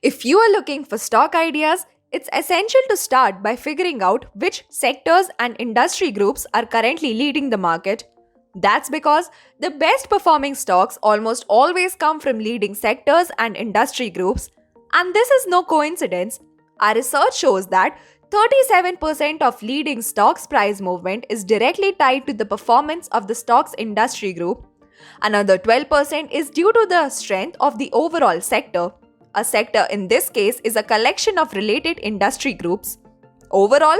If you are looking for stock ideas, it's essential to start by figuring out which sectors and industry groups are currently leading the market. That's because the best performing stocks almost always come from leading sectors and industry groups, and this is no coincidence. Our research shows that 37% of leading stocks price movement is directly tied to the performance of the stocks industry group. Another 12% is due to the strength of the overall sector. A sector in this case is a collection of related industry groups. Overall,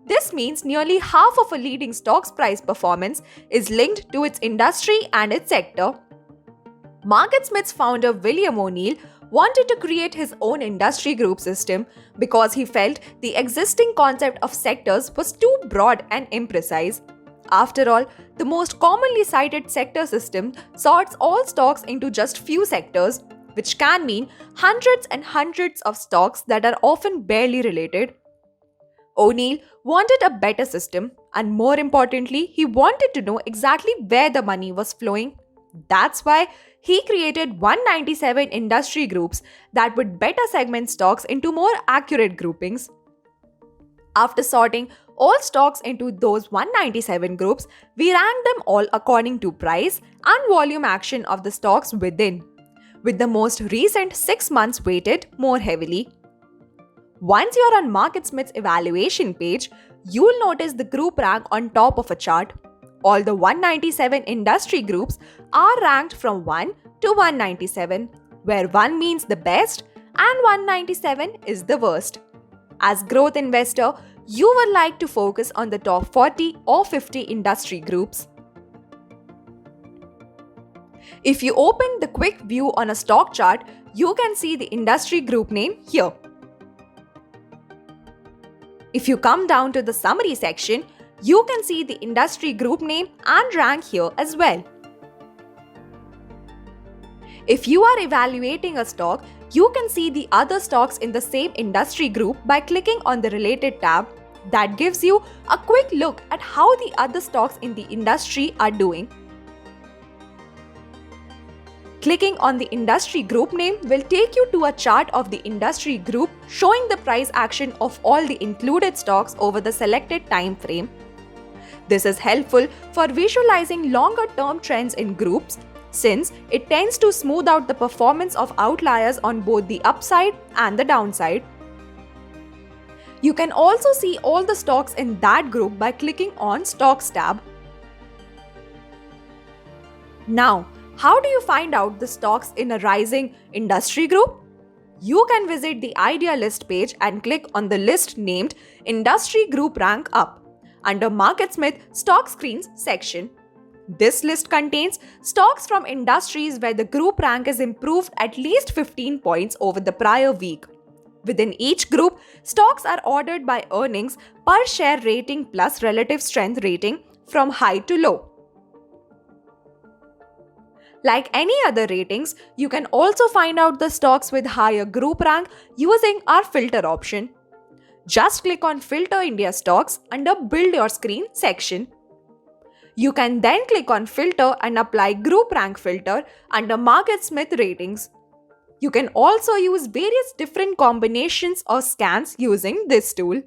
this means nearly half of a leading stock's price performance is linked to its industry and its sector. MarketSmith's founder William O'Neill wanted to create his own industry group system because he felt the existing concept of sectors was too broad and imprecise. After all, the most commonly cited sector system sorts all stocks into just few sectors, which can mean hundreds and hundreds of stocks that are often barely related. O'Neill wanted a better system, and more importantly, he wanted to know exactly where the money was flowing. That's why he created 197 industry groups that would better segment stocks into more accurate groupings. After sorting all stocks into those 197 groups, we ranked them all according to price and volume action of the stocks within, with the most recent 6 months weighted more heavily. Once you're on MarketSmith's evaluation page, you'll notice the group rank on top of a chart. All the 197 industry groups are ranked from 1 to 197, where 1 means the best and 197 is the worst. As growth investor, you would like to focus on the top 40 or 50 industry groups. If you open the quick view on a stock chart, you can see the industry group name here. If you come down to the summary section, you can see the industry group name and rank here as well. If you are evaluating a stock, you can see the other stocks in the same industry group by clicking on the related tab. That gives you a quick look at how the other stocks in the industry are doing. Clicking on the industry group name will take you to a chart of the industry group showing the price action of all the included stocks over the selected time frame. This is helpful for visualizing longer-term trends in groups since it tends to smooth out the performance of outliers on both the upside and the downside. You can also see all the stocks in that group by clicking on Stocks tab. Now, how do you find out the stocks in a rising industry group? You can visit the Idea List page and click on the list named Industry Group Rank Up under MarketSmith Stock Screens section. This list contains stocks from industries where the group rank is improved at least 15 points over the prior week. Within each group, stocks are ordered by earnings per share rating plus relative strength rating from high to low. Like any other ratings, you can also find out the stocks with higher group rank using our filter option. Just click on Filter India Stocks under Build Your Screen section. You can then click on Filter and apply Group Rank Filter under MarketSmith Ratings. You can also use various different combinations or scans using this tool.